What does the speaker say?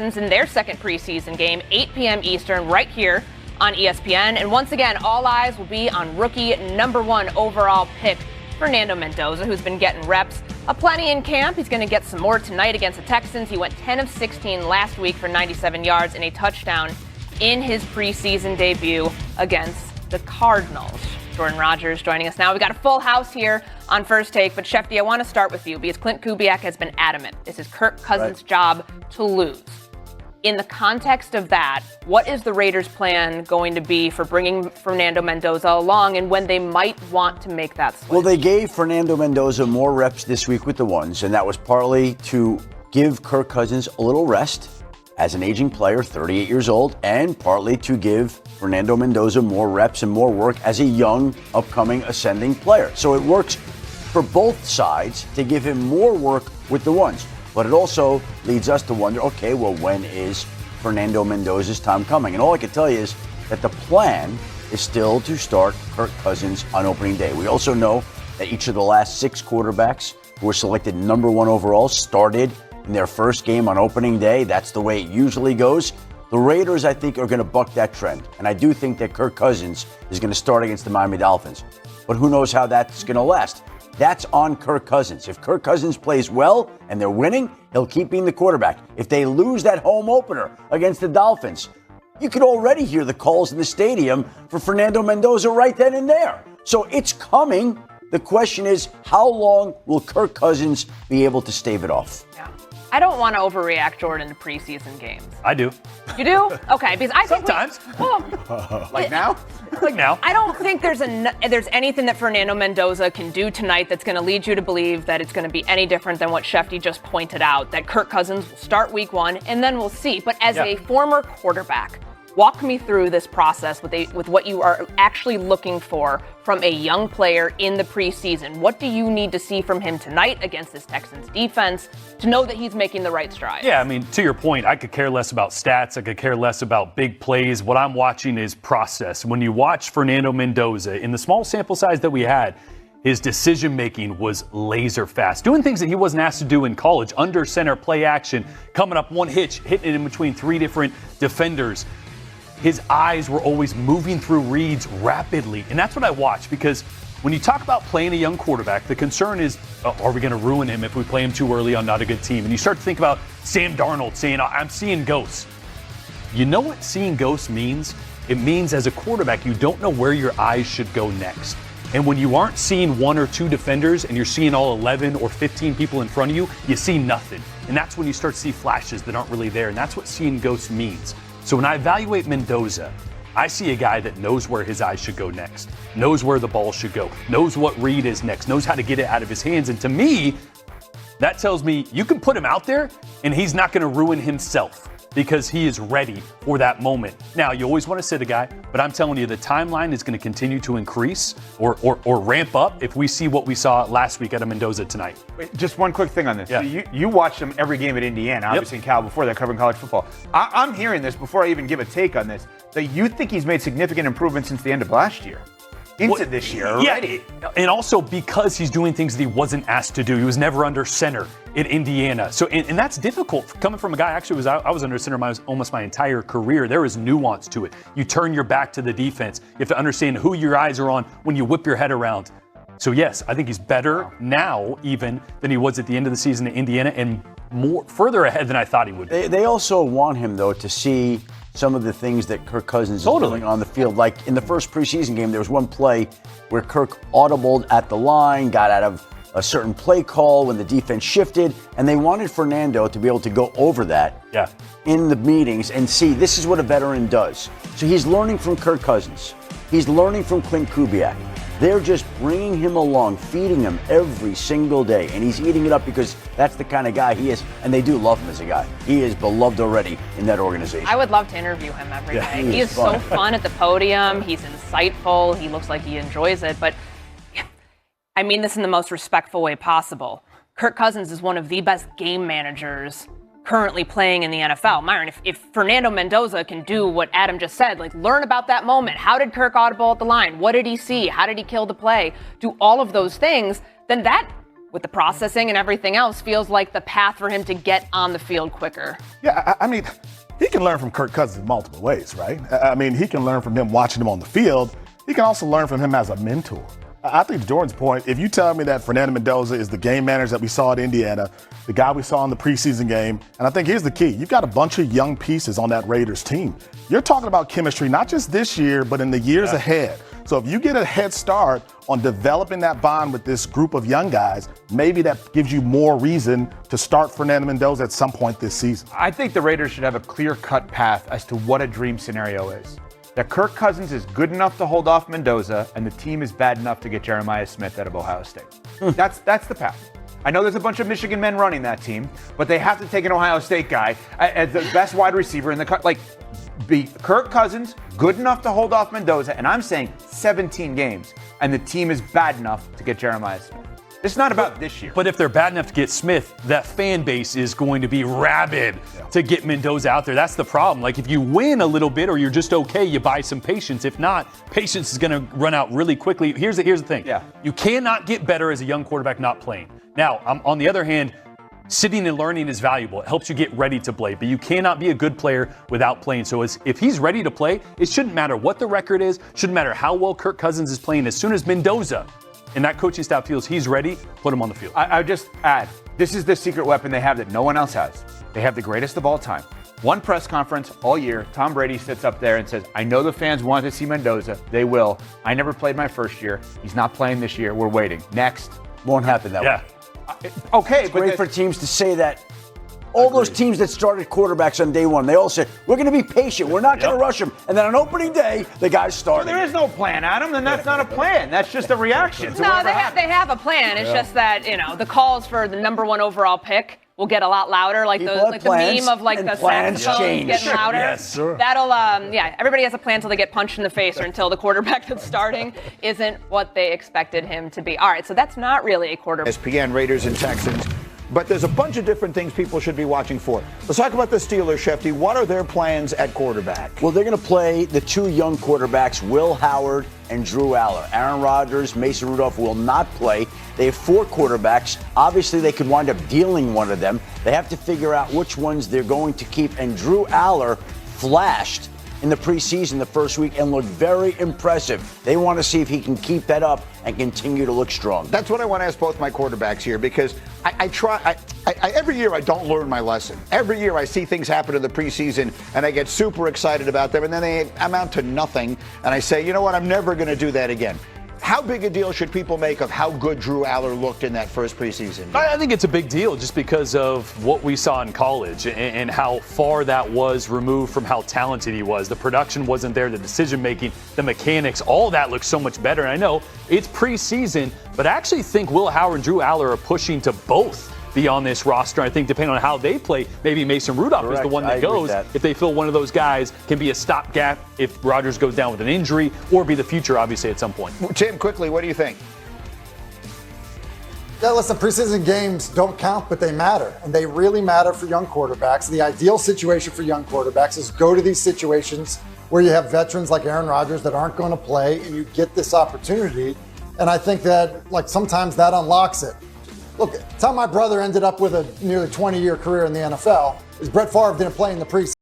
in their second preseason game, 8 p.m. Eastern, right here on ESPN. And once again, all eyes will be on rookie number 1 overall pick, Fernando Mendoza, who's been getting reps aplenty in camp. He's going to get some more tonight against the Texans. He went 10 of 16 last week for 97 yards and a touchdown in his preseason debut against the Cardinals. Jordan Rogers joining us now. We got a full house here on First Take, but Shefty, I want to start with you because Clint Kubiak has been adamant. This is Kirk Cousins' job to lose. In the context of that, what is the Raiders' plan going to be for bringing Fernando Mendoza along and when they might want to make that switch? Well, they gave Fernando Mendoza more reps this week with the ones, and that was partly to give Kirk Cousins a little rest as an aging player, 38 years old, and partly to give Fernando Mendoza more reps and more work as a young, upcoming, ascending player. So it works for both sides to give him more work with the ones. But it also leads us to wonder, okay, well, when is Fernando Mendoza's time coming? And all I can tell you is that the plan is still to start Kirk Cousins on opening day. We also know that each of the last 6 quarterbacks who were selected number 1 overall started in their first game on opening day. That's the way it usually goes. The Raiders, I think, are going to buck that trend. And I do think that Kirk Cousins is going to start against the Miami Dolphins. But who knows how that's going to last? That's on Kirk Cousins. If Kirk Cousins plays well and they're winning, he'll keep being the quarterback. If they lose that home opener against the Dolphins, you could already hear the calls in the stadium for Fernando Mendoza right then and there. So it's coming. The question is, how long will Kirk Cousins be able to stave it off? Yeah. I don't want to overreact, Jordan, to preseason games. I do. You do? Okay, because I think sometimes. Like now? Like now. I don't think there's anything that Fernando Mendoza can do tonight that's going to lead you to believe that it's going to be any different than what Shefty just pointed out, that Kirk Cousins will start week 1, and then we'll see. But as a former quarterback, walk me through this process with what you are actually looking for from a young player in the preseason. What do you need to see from him tonight against this Texans defense to know that he's making the right strides? Yeah, I mean, to your point, I could care less about stats. I could care less about big plays. What I'm watching is process. When you watch Fernando Mendoza, in the small sample size that we had, his decision-making was laser fast, doing things that he wasn't asked to do in college, under center, play action, coming up one hitch, hitting it in between 3 different defenders. His eyes were always moving through reads rapidly. And that's what I watch, because when you talk about playing a young quarterback, the concern is, are we going to ruin him if we play him too early on not a good team? And you start to think about Sam Darnold saying, I'm seeing ghosts. You know what seeing ghosts means? It means as a quarterback, you don't know where your eyes should go next. And when you aren't seeing 1 or 2 defenders and you're seeing all 11 or 15 people in front of you, you see nothing. And that's when you start to see flashes that aren't really there. And that's what seeing ghosts means. So when I evaluate Mendoza, I see a guy that knows where his eyes should go next, knows where the ball should go, knows what read is next, knows how to get it out of his hands. And to me, that tells me you can put him out there and he's not going to ruin himself because he is ready for that moment. Now, you always want to sit a guy, but I'm telling you, the timeline is going to continue to increase or ramp up if we see what we saw last week out of Mendoza tonight. Wait, just one quick thing on this. Yeah. So you watched him every game at Indiana, obviously in Cal before that, covering college football. I'm hearing this before I even give a take on this, that you think he's made significant improvements since the end of last year. Into this year already. Yeah, and also because he's doing things that he wasn't asked to do. He was never under center in Indiana. So, and that's difficult coming from a guy, actually, I was under center almost my entire career. There is nuance to it. You turn your back to the defense. You have to understand who your eyes are on when you whip your head around. So yes, I think he's better now even than he was at the end of the season in Indiana, and further ahead than I thought he would be. They also want him, though, to see some of the things that Kirk Cousins is doing on the field. Like in the first preseason game, there was one play where Kirk audibled at the line, got out of a certain play call when the defense shifted, and they wanted Fernando to be able to go over that in the meetings and see this is what a veteran does. So he's learning from Kirk Cousins. He's learning from Clint Kubiak. They're just bringing him along, feeding him every single day, and he's eating it up because that's the kind of guy he is, and they do love him as a guy. He is beloved already in that organization. I would love to interview him every day. He is so fun at the podium. He's insightful. He looks like he enjoys it, but I mean this in the most respectful way possible. Kirk Cousins is one of the best game managers currently playing in the NFL. Myron, if Fernando Mendoza can do what Adam just said, like learn about that moment. How did Kirk audible at the line? What did he see? How did he kill the play? Do all of those things, then that with the processing and everything else, feels like the path for him to get on the field quicker. Yeah, I mean, he can learn from Kirk Cousins in multiple ways, right? I mean, he can learn from him watching him on the field. He can also learn from him as a mentor. I think to Jordan's point, if you tell me that Fernando Mendoza is the game manager that we saw at Indiana, the guy we saw in the preseason game, and I think here's the key. You've got a bunch of young pieces on that Raiders team. You're talking about chemistry, not just this year, but in the years ahead. So if you get a head start on developing that bond with this group of young guys, maybe that gives you more reason to start Fernando Mendoza at some point this season. I think the Raiders should have a clear-cut path as to what a dream scenario is. That Kirk Cousins is good enough to hold off Mendoza, and the team is bad enough to get Jeremiah Smith out of Ohio State. That's the path. I know there's a bunch of Michigan men running that team, but they have to take an Ohio State guy as the best wide receiver in the country. Be Kirk Cousins good enough to hold off Mendoza, and I'm saying 17 games, and the team is bad enough to get Jeremiah Smith. It's not about this year. But if they're bad enough to get Smith, that fan base is going to be rabid to get Mendoza out there. That's the problem. Like, if you win a little bit or you're just okay, you buy some patience. If not, patience is going to run out really quickly. Here's the thing. Yeah. You cannot get better as a young quarterback not playing. Now, on the other hand, sitting and learning is valuable. It helps you get ready to play, but you cannot be a good player without playing. So if he's ready to play, it shouldn't matter what the record is, shouldn't matter how well Kirk Cousins is playing. As soon as Mendoza and that coaching staff feels he's ready, put him on the field. I would just add, this is the secret weapon they have that no one else has. They have the greatest of all time. One press conference all year, Tom Brady sits up there and says, I know the fans want to see Mendoza. They will. I never played my first year. He's not playing this year. We're waiting. Next. Won't happen that way. Okay, It's great for teams to say that. All those teams that started quarterbacks on day one, they all said, we're going to be patient. We're not going to rush them. And then on opening day, the guys started. There is no plan, Adam, and that's not a plan. That's just a reaction. No, they have a plan. It's just that, the calls for the number one overall pick will get a lot louder, like the meme of the saxophone getting louder. Yes, sure. That'll, everybody has a plan until they get punched in the face or until the quarterback that's starting isn't what they expected him to be. All right, so that's not really a quarterback. ESPN, Raiders, and Texans. But there's a bunch of different things people should be watching for. Let's talk about the Steelers, Shefty. What are their plans at quarterback? Well, they're going to play the two young quarterbacks, Will Howard and Drew Aller. Aaron Rodgers, Mason Rudolph will not play. They have four quarterbacks. Obviously, they could wind up dealing one of them. They have to figure out which ones they're going to keep. And Drew Aller flashed in the preseason the first week and looked very impressive. They want to see if he can keep that up and continue to look strong. That's what I want to ask both my quarterbacks here, because every year I don't learn my lesson. Every year I see things happen in the preseason and I get super excited about them, and then they amount to nothing, and I say, you know what, I'm never going to do that again. How big a deal should people make of how good Drew Aller looked in that first preseason? I think it's a big deal just because of what we saw in college and how far that was removed from how talented he was. The production wasn't there, the decision-making, the mechanics, all that looks so much better. And I know it's preseason, but I actually think Will Howard and Drew Aller are pushing to both be on this roster. I think depending on how they play, maybe Mason Rudolph is the one that goes. If they feel one of those guys can be a stopgap if Rodgers goes down with an injury, or be the future, obviously, at some point. Tim, quickly, what do you think? Yeah, listen, preseason games don't count, but they matter. And they really matter for young quarterbacks. The ideal situation for young quarterbacks is go to these situations where you have veterans like Aaron Rodgers that aren't going to play, and you get this opportunity. And I think that, sometimes that unlocks it. Look, it's how my brother ended up with a nearly 20-year career in the NFL is Brett Favre didn't play in the preseason.